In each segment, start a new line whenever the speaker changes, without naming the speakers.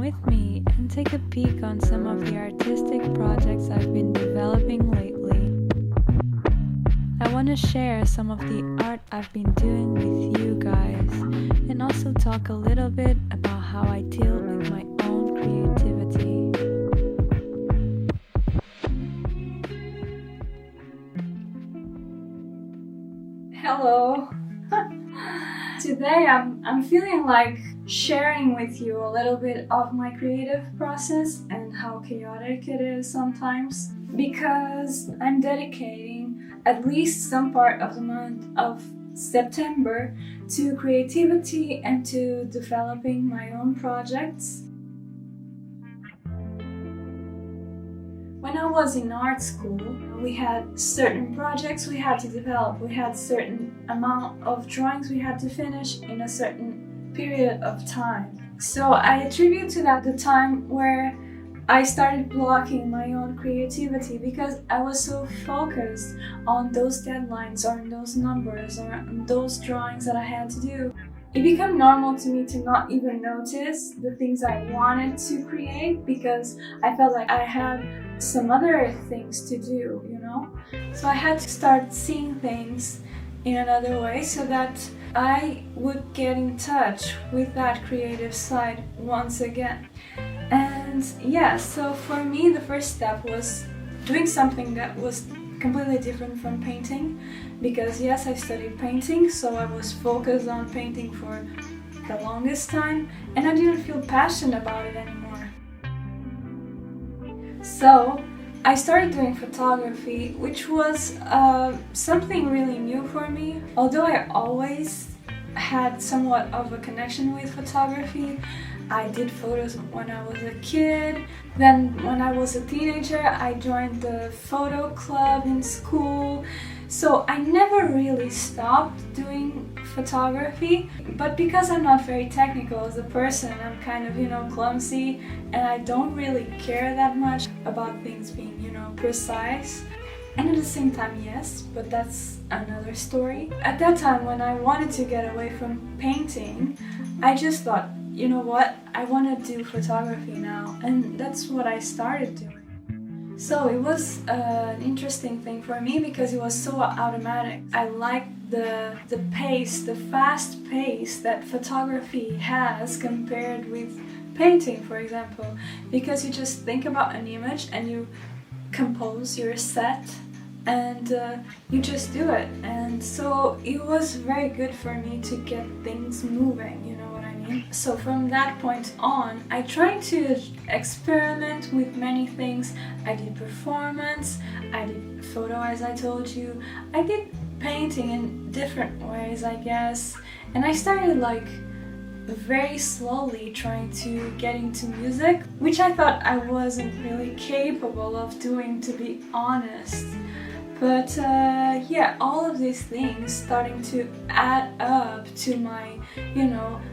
with me and take a peek on some of the artistic projects I've been developing lately. I want to share some of the art I've been doing with you guys and also talk a little bit about how I deal with my own creativity.
Hello! Today I'm feeling like sharing with you a little bit of my creative process and how chaotic it is sometimes, because I'm dedicating at least some part of the month of September to creativity and to developing my own projects. When I was in art school, we had certain projects we had to develop. We had certain amount of drawings we had to finish in a certain period of time. So I attribute to that the time where I started blocking my own creativity because I was so focused on those deadlines or on those numbers or on those drawings that I had to do. It became normal to me to not even notice the things I wanted to create because I felt like I had some other things to do, So I had to start seeing things in another way so that I would get in touch with that creative side once again. And so for me the first step was doing something that was completely different from painting, because yes, I studied painting, so I was focused on painting for the longest time and I didn't feel passionate about it anymore. So I started doing photography, which was something really new for me. Although I always had somewhat of a connection with photography, I did photos when I was a kid. Then when I was a teenager, I joined the photo club in school. So I never really stopped doing photography, but because I'm not very technical as a person, I'm kind of, clumsy, and I don't really care that much about things being, precise. And at the same time, yes, but that's another story. At that time, when I wanted to get away from painting, I just thought, you know what, I want to do photography now, and that's what I started doing. So it was an interesting thing for me because it was so automatic. I liked the pace, the fast pace that photography has compared with painting, for example, because you just think about an image and you compose your set and you just do it. And so it was very good for me to get things moving, you know what I mean? So from that point on, I tried to experiment with many things. I did performance, I did photo as I told you, I did painting in different ways, I guess, and I started very slowly trying to get into music, which I thought I wasn't really capable of doing, to be honest. But all of these things starting to add up to my,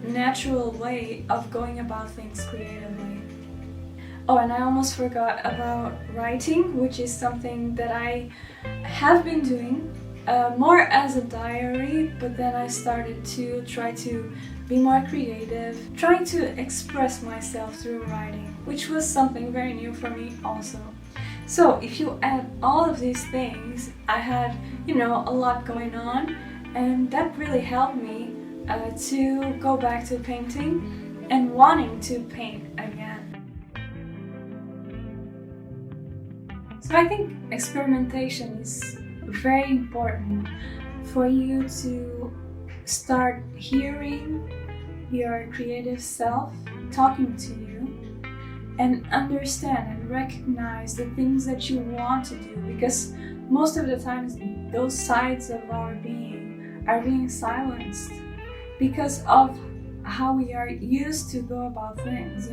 natural way of going about things creatively. Oh, and I almost forgot about writing, which is something that I have been doing more as a diary, but then I started to try to be more creative, trying to express myself through writing, which was something very new for me also. So if you add all of these things, I had, a lot going on, and that really helped me to go back to painting and wanting to paint again. So I think experimentation is very important for you to start hearing your creative self talking to you and understand and recognize the things that you want to do, because most of the times those sides of our being are being silenced because of how we are used to go about things,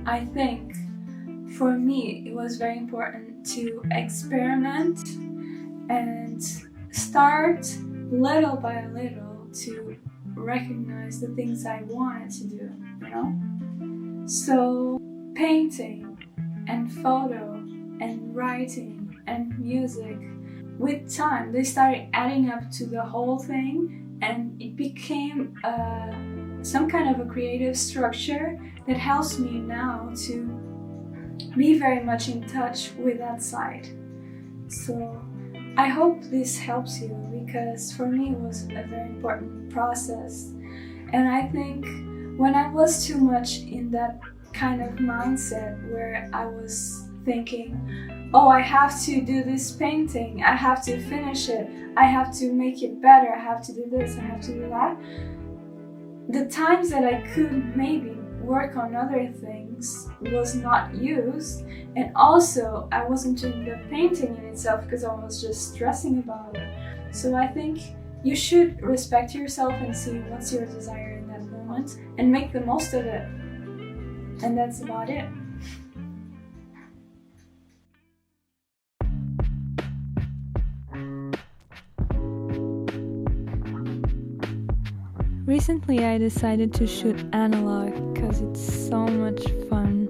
I think for me it was very important to experiment and start little by little to recognize the things I wanted to do, So painting and photo and writing and music, with time they started adding up to the whole thing, and it became a some kind of a creative structure that helps me now to be very much in touch with that side. So I hope this helps you, because for me it was a very important process. And I think when I was too much in that kind of mindset where I was thinking, oh, I have to do this painting, I have to finish it, I have to make it better, I have to do this, I have to do that, the times that I could maybe work on other things was not used, and also I wasn't doing the painting in itself because I was just stressing about it. So I think you should respect yourself and see what's your desire in that moment and make the most of it. And that's about it.
Recently I decided to shoot analog because it's so much fun.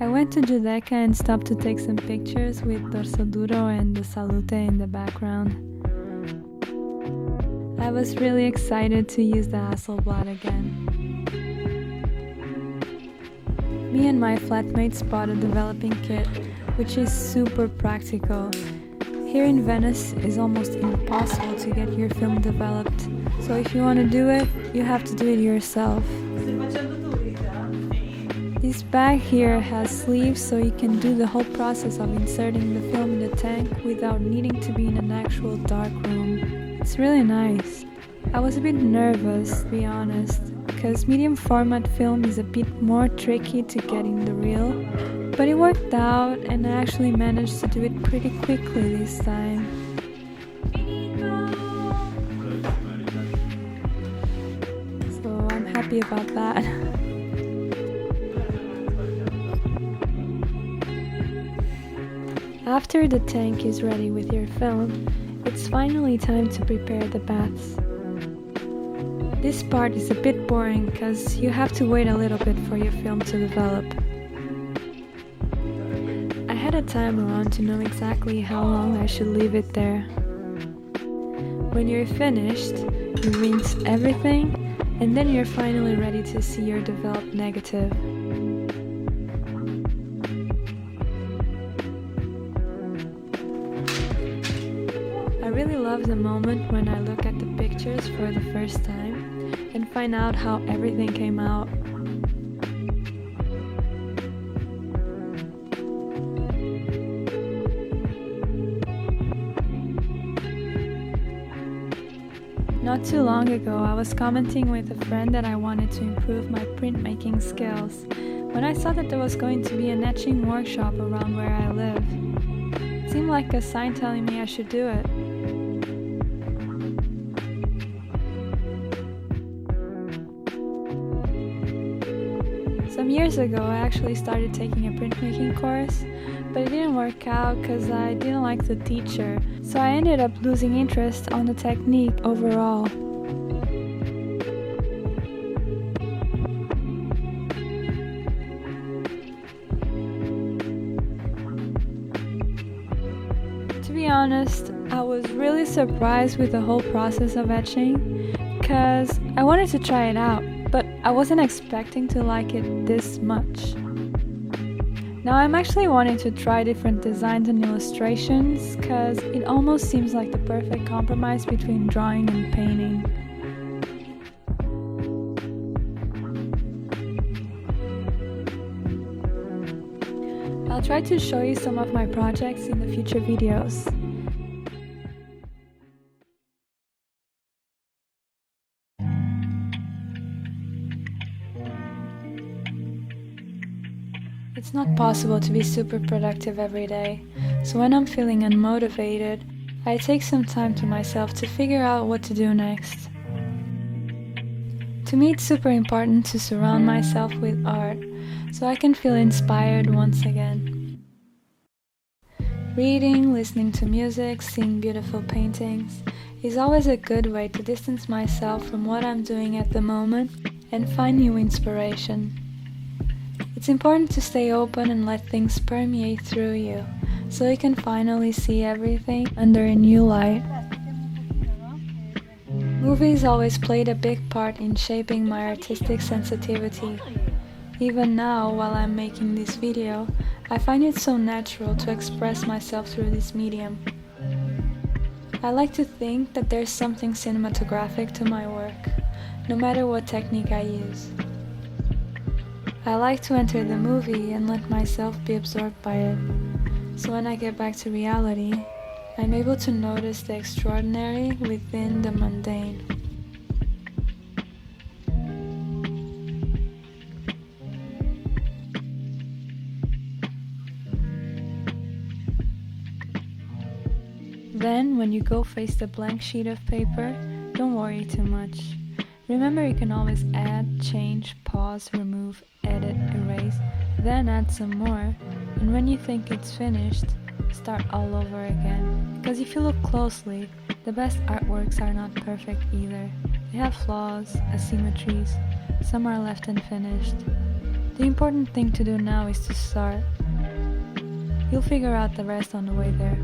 I went to Giudecca and stopped to take some pictures with Dorso Duro and the Salute in the background. I was really excited to use the Hasselblad again. Me and my flatmates bought a developing kit, which is super practical. Here in Venice, it's almost impossible to get your film developed, so if you want to do it, you have to do it yourself. This bag here has sleeves, so you can do the whole process of inserting the film in the tank without needing to be in an actual dark room. It's really nice. I was a bit nervous, to be honest, because medium format film is a bit more tricky to get in the reel. But it worked out, and I actually managed to do it pretty quickly this time. So I'm happy about that. After the tank is ready with your film, it's finally time to prepare the baths. This part is a bit boring because you have to wait a little bit for your film to develop. I had a timer on to know exactly how long I should leave it there. When you're finished, you rinse everything, and then you're finally ready to see your developed negative. I really love the moment when I look at the pictures for the first time and find out how everything came out. Not too long ago, I was commenting with a friend that I wanted to improve my printmaking skills when I saw that there was going to be an etching workshop around where I live. It seemed like a sign telling me I should do it. Some years ago, I actually started taking a printmaking course, but it didn't work out because I didn't like the teacher, so I ended up losing interest on the technique overall. To be honest, I was really surprised with the whole process of etching because I wanted to try it out, but I wasn't expecting to like it this much. Now I'm actually wanting to try different designs and illustrations because it almost seems like the perfect compromise between drawing and painting. I'll try to show you some of my projects in the future videos. It's not possible to be super productive every day, so when I'm feeling unmotivated, I take some time to myself to figure out what to do next. To me, it's super important to surround myself with art, so I can feel inspired once again. Reading, listening to music, seeing beautiful paintings is always a good way to distance myself from what I'm doing at the moment and find new inspiration. It's important to stay open and let things permeate through you, so you can finally see everything under a new light. Movies always played a big part in shaping my artistic sensitivity. Even now, while I'm making this video, I find it so natural to express myself through this medium. I like to think that there's something cinematographic to my work, no matter what technique I use. I like to enter the movie and let myself be absorbed by it, so when I get back to reality, I'm able to notice the extraordinary within the mundane. Then, when you go face the blank sheet of paper, don't worry too much. Remember, you can always add, change, pause, remove, edit, erase, then add some more, and when you think it's finished, start all over again. Because if you look closely, the best artworks are not perfect either. They have flaws, asymmetries, some are left unfinished. The important thing to do now is to start. You'll figure out the rest on the way there.